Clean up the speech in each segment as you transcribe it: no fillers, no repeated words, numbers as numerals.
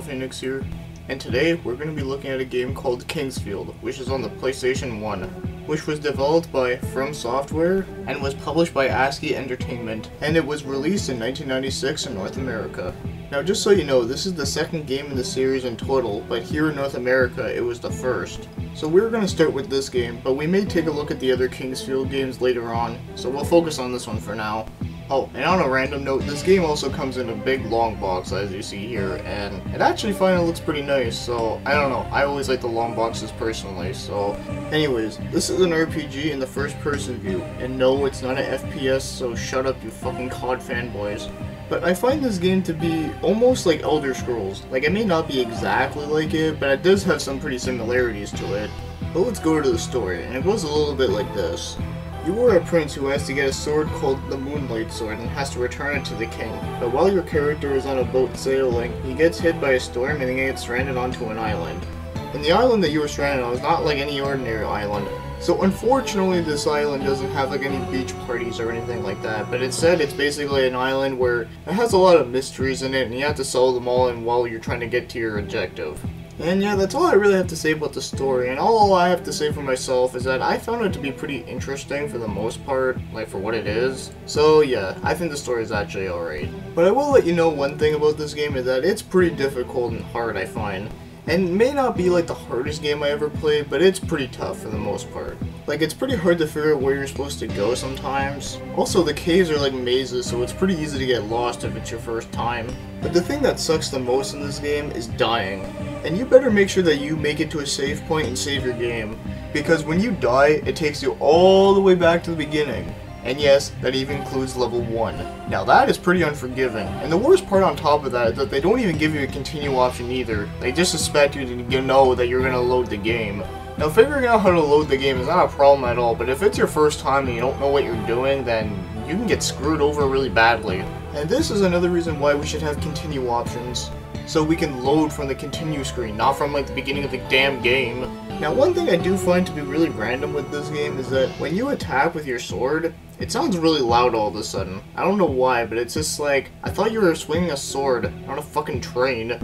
BioPhoenix here, and today we're going to be looking at a game called Kingsfield, which is on the PlayStation 1, which was developed by From Software and was published by ASCII Entertainment, and it was released in 1996 in North America. Now just so you know, this is the second game in the series in total, but here in North America it was the first. So we're going to start with this game, but we may take a look at the other Kingsfield games later on, so we'll focus on this one for now. Oh, and on a random note, this game also comes in a big long box, as you see here, and it actually finally looks pretty nice, so I don't know, I always like the long boxes personally, so anyways, this is an RPG in the first person view, and no, it's not an FPS, so shut up you fucking COD fanboys. But I find this game to be almost like Elder Scrolls. Like, it may not be exactly like it, but it does have some pretty similarities to it. But let's go to the story, and it goes a little bit like this. You are a prince who has to get a sword called the Moonlight Sword and has to return it to the king. But while your character is on a boat sailing, he gets hit by a storm and he gets stranded onto an island. And the island that you were stranded on is not like any ordinary island. So unfortunately this island doesn't have like any beach parties or anything like that, but instead it's basically an island where it has a lot of mysteries in it and you have to solve them all in while you're trying to get to your objective. And yeah, that's all I really have to say about the story, and all I have to say for myself is that I found it to be pretty interesting for the most part, like for what it is. So yeah, I think the story is actually alright. But I will let you know one thing about this game is that it's pretty difficult and hard, I find. And it may not be like the hardest game I ever played, but it's pretty tough for the most part. Like, it's pretty hard to figure out where you're supposed to go sometimes. Also, the caves are like mazes, so it's pretty easy to get lost if it's your first time. But the thing that sucks the most in this game is dying. And you better make sure that you make it to a save point and save your game. Because when you die, it takes you all the way back to the beginning. And yes, that even includes level 1. Now that is pretty unforgiving, and the worst part on top of that is that they don't even give you a continue option either. They just expect you to know that you're going to load the game. Now figuring out how to load the game is not a problem at all, but if it's your first time and you don't know what you're doing, then you can get screwed over really badly. And this is another reason why we should have continue options. So we can load from the continue screen, not from like the beginning of the damn game. Now one thing I do find to be really random with this game is that when you attack with your sword, it sounds really loud all of a sudden. I don't know why, but it's just like, I thought you were swinging a sword, not a fucking train.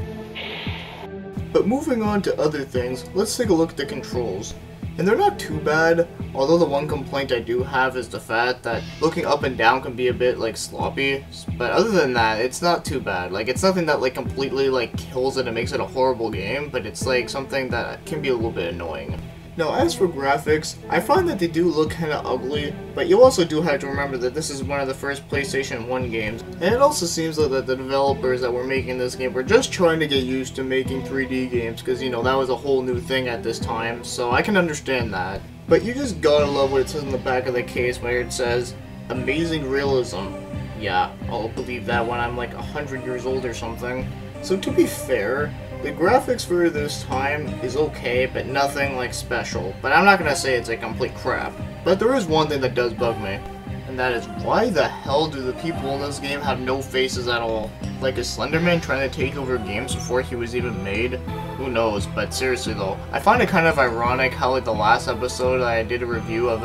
But moving on to other things, let's take a look at the controls. And they're not too bad, although the one complaint I do have is the fact that looking up and down can be a bit like sloppy, but other than that, it's not too bad. Like, it's nothing that like completely like kills it and makes it a horrible game, but it's like something that can be a little bit annoying. Now as for graphics, I find that they do look kinda ugly, but you also do have to remember that this is one of the first PlayStation 1 games, and it also seems like that the developers that were making this game were just trying to get used to making 3D games, because you know, that was a whole new thing at this time, so I can understand that. But you just gotta love what it says in the back of the case where it says, "Amazing realism." Yeah, I'll believe that when I'm like 100 years old or something. So to be fair, the graphics for this time is okay, but nothing like special. But I'm not gonna say it's like complete crap. But there is one thing that does bug me, and that is, why the hell do the people in this game have no faces at all? Like, is Slenderman trying to take over games before he was even made? Who knows, but seriously though, I find it kind of ironic how like the last episode I did a review of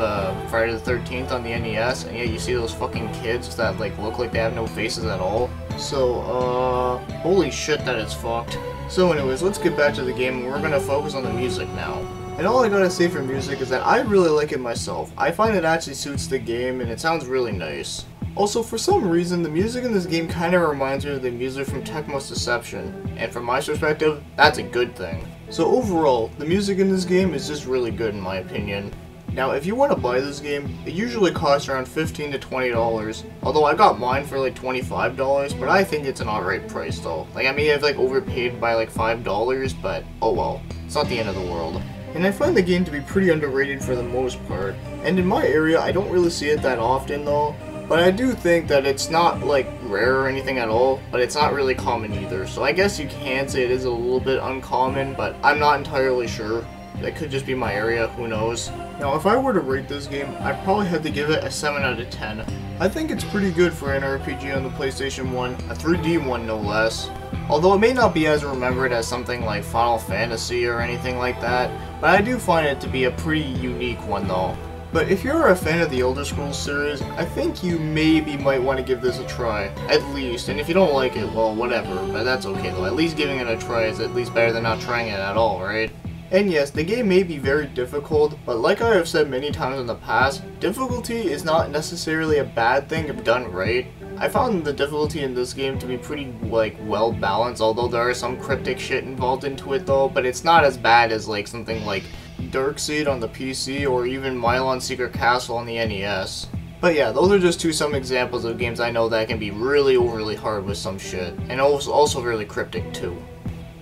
Friday the 13th on the NES, and yet you see those fucking kids that like look like they have no faces at all. So, holy shit, that is fucked. So anyways, let's get back to the game, and we're gonna focus on the music now. And all I gotta say for music is that I really like it myself. I find it actually suits the game, and it sounds really nice. Also, for some reason, the music in this game kinda reminds me of the music from Tecmo's Deception, and from my perspective, that's a good thing. So overall, the music in this game is just really good in my opinion. Now, if you want to buy this game, it usually costs around $15 to $20, although I got mine for like $25, but I think it's an alright price though. Like, I may have like overpaid by like $5, but oh well, it's not the end of the world. And I find the game to be pretty underrated for the most part, and in my area I don't really see it that often though, but I do think that it's not like rare or anything at all, but it's not really common either, so I guess you can say it is a little bit uncommon, but I'm not entirely sure. That could just be my area, who knows. Now if I were to rate this game, I'd probably have to give it a 7 out of 10. I think it's pretty good for an RPG on the PlayStation 1, a 3D one no less. Although it may not be as remembered as something like Final Fantasy or anything like that, but I do find it to be a pretty unique one though. But if you're a fan of the Elder Scrolls series, I think you maybe might want to give this a try, at least. And if you don't like it, well, whatever, but that's okay though. At least giving it a try is at least better than not trying it at all, right? And yes, the game may be very difficult, but like I have said many times in the past, difficulty is not necessarily a bad thing if done right. I found the difficulty in this game to be pretty, like, well balanced, although there are some cryptic shit involved into it though, but it's not as bad as, like, something like Darkseid on the PC or even Milon Secret Castle on the NES. But yeah, those are just some examples of games I know that can be really overly hard with some shit, and also really cryptic too.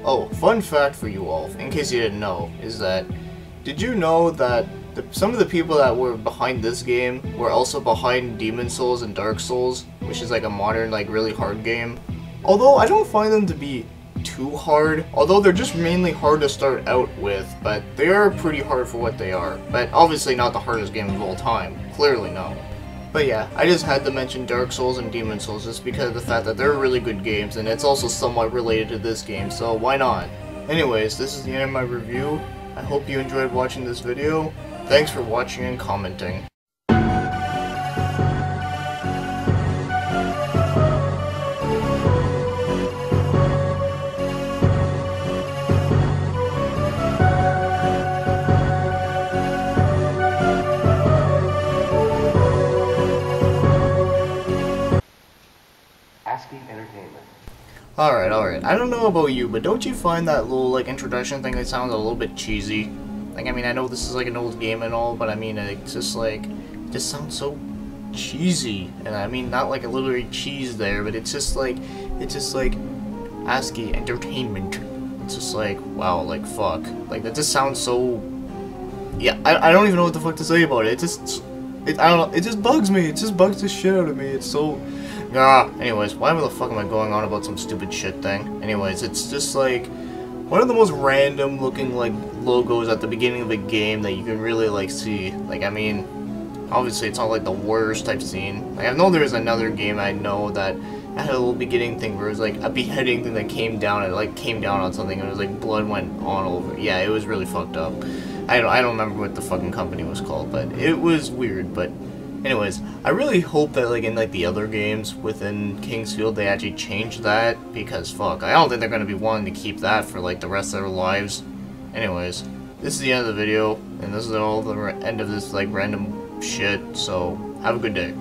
Oh, fun fact for you all, in case you didn't know, is that, did you know that some of the people that were behind this game were also behind Demon Souls and Dark Souls, which is like a modern, like, really hard game? Although I don't find them to be too hard, although they're just mainly hard to start out with, but they are pretty hard for what they are. But obviously not the hardest game of all time, clearly no. But yeah, I just had to mention Dark Souls and Demon Souls just because of the fact that they're really good games, and it's also somewhat related to this game, so why not? Anyways, this is the end of my review. I hope you enjoyed watching this video. Thanks for watching and commenting. Alright. I don't know about you, but don't you find that little, like, introduction thing that sounds a little bit cheesy? Like, I mean, I know this is, like, an old game and all, but I mean, it's just, like, it just sounds so cheesy. And I mean, not like a literary cheese there, but it's just, like, ASCII entertainment. It's just, like, wow, like, fuck. Like, that just sounds so... Yeah, I don't even know what the fuck to say about it. I don't know, it just bugs me. It just bugs the shit out of me. It's so... Anyways, why the fuck am I going on about some stupid shit thing? Anyways, it's just like one of the most random looking, like, logos at the beginning of a game that you can really, like, see. Like, I mean, obviously it's not like the worst I've seen. Like, I know there's another game I know that had a little beginning thing where it was like a beheading thing that came down, and it, like, came down on something and it was like blood went on over. Yeah, it was really fucked up. I don't remember what the fucking company was called, but it was weird. But anyways, I really hope that, like, in, like, the other games within Kingsfield, they actually change that, because fuck, I don't think they're gonna be wanting to keep that for, like, the rest of their lives. Anyways, this is the end of the video, and this is all the end of this, like, random shit, so have a good day.